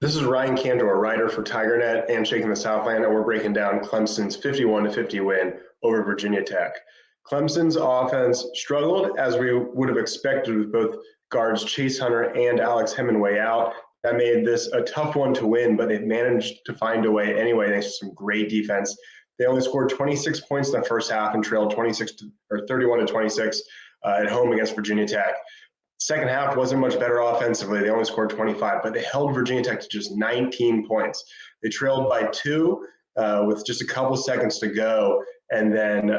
This is Ryan Cantor, a writer for TigerNet and Shaking the Southland, and we're breaking down Clemson's 51-50 win over Virginia Tech. Clemson's offense struggled, as we would have expected, with both guards Chase Hunter and Alex Hemingway out. That made this a tough one to win, but they've managed to find a way anyway, thanks to some great defense. They only scored 26 points in the first half and trailed 31-26 at home against Virginia Tech. Second half wasn't much better offensively. They only scored 25, but they held Virginia Tech to just 19 points. They trailed by 2 with just a couple seconds to go. And then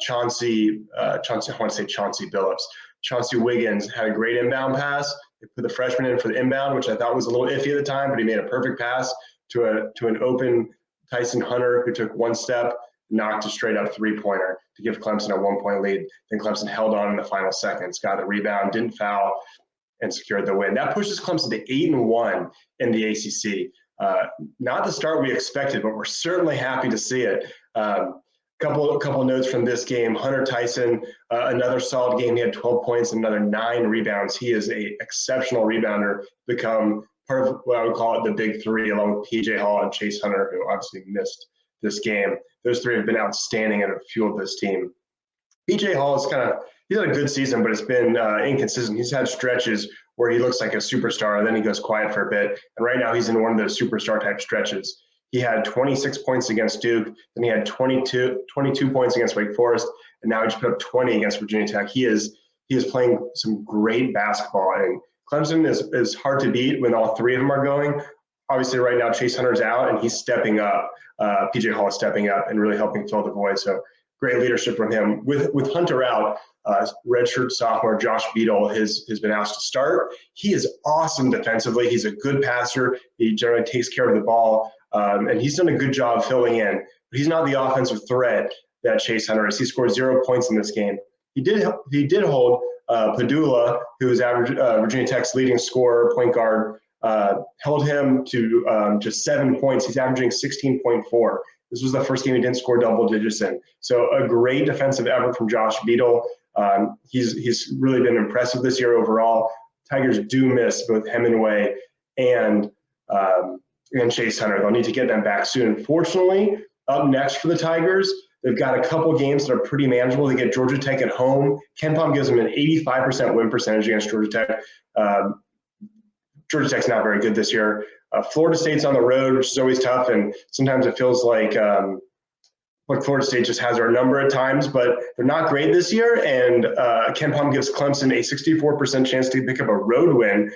Chauncey Billups. Chauncey Wiggins had a great inbound pass. They put the freshman in for the inbound, which I thought was a little iffy at the time, but he made a perfect pass to an open Tyson Hunter, who took one step, knocked a straight up three-pointer to give Clemson a 1-point lead. Then Clemson held on in the final seconds, got the rebound, didn't foul, and secured the win. That pushes Clemson to 8-1 in the ACC. Not the start we expected, but we're certainly happy to see it. Couple notes from this game. Hunter Tyson, another solid game. He had 12 points and another 9 rebounds. He is an exceptional rebounder, become part of what I would call it the big three, along with PJ Hall and Chase Hunter, who obviously missed this game. Those three have been outstanding and have fueled this team. PJ Hall is he's had a good season, but it's been inconsistent. He's had stretches where he looks like a superstar, and then he goes quiet for a bit. And right now he's in one of those superstar type stretches. He had 26 points against Duke, then he had 22 points against Wake Forest, and now he just put up 20 against Virginia Tech. He is playing some great basketball, and Clemson is hard to beat when all three of them are going. Obviously, right now Chase Hunter's out, and he's stepping up. PJ Hall is stepping up and really helping fill the void. So great leadership from him. With Hunter out, redshirt sophomore Josh Beadle has been asked to start. He is awesome defensively. He's a good passer. He generally takes care of the ball, and he's done a good job filling in. But he's not the offensive threat that Chase Hunter is. He scored 0 points in this game. He did hold Padula, who is Virginia Tech's leading scorer, point guard, held him to just 7 points. He's averaging 16.4. This was the first game he didn't score double digits in. So a great defensive effort from Josh Beadle. He's really been impressive this year overall. Tigers do miss both Hemingway and Chase Hunter. They'll need to get them back soon. Fortunately, up next for the Tigers, they've got a couple games that are pretty manageable. They get Georgia Tech at home. Ken Pom gives them an 85% win percentage against Georgia Tech. Georgia Tech's not very good this year. Florida State's on the road, which is always tough, and sometimes it feels like Florida State just has our number at times, but they're not great this year, and Ken Pom gives Clemson a 64% chance to pick up a road win,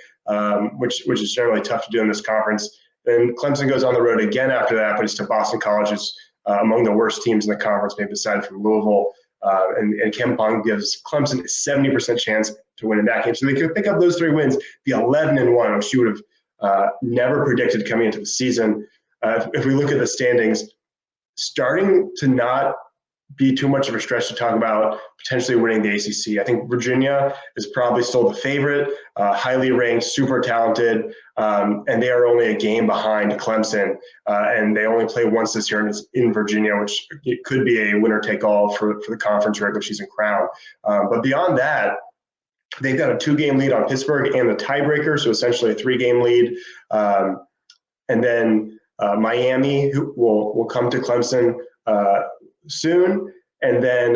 which is generally tough to do in this conference. Then Clemson goes on the road again after that, but it's to Boston College, is among the worst teams in the conference, maybe aside from Louisville. And Ken Pom gives Clemson a 70% chance to win in that game. So they could pick up those 3 wins, be 11-1, which you would have never predicted coming into the season. If we look at the standings, starting to not be too much of a stretch to talk about potentially winning the ACC. I think Virginia is probably still the favorite, highly ranked, super talented, and they are only a game behind Clemson, and they only play once this year, and it's in Virginia, which it could be a winner-take-all for the conference regular season crown. But beyond that, they've got a 2-game lead on Pittsburgh and the tiebreaker, so essentially a 3-game lead. And then Miami will come to Clemson soon, and then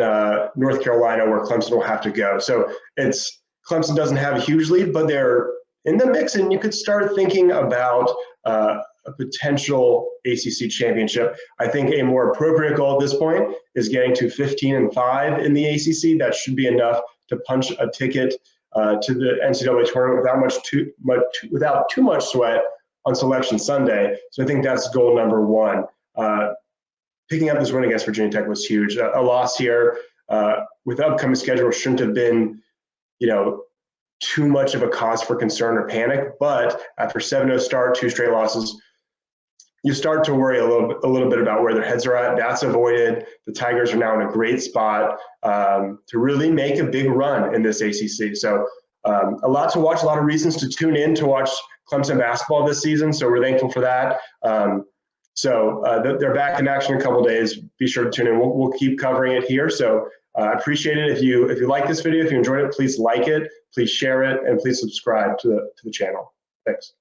North Carolina, where Clemson will have to go. So Clemson doesn't have a huge lead, but they're in the mix, and you could start thinking about a potential ACC championship. I think a more appropriate goal at this point is getting to 15-5 in the ACC. That should be enough to punch a ticket to the NCAA tournament without too much sweat on Selection Sunday. So I think that's goal number 1. Picking up this win against Virginia Tech was huge. A loss here with upcoming schedule shouldn't have been, too much of a cause for concern or panic. But after 7-0 start, 2 straight losses, you start to worry a little bit about where their heads are at. That's avoided. The Tigers are now in a great spot to really make a big run in this ACC. So a lot to watch, a lot of reasons to tune in to watch Clemson basketball this season. So we're thankful for that. They're back in action in a couple of days. Be sure to tune in. We'll keep covering it here. So I appreciate it. If you like this video, if you enjoyed it, please like it, please share it, and please subscribe to the channel. Thanks.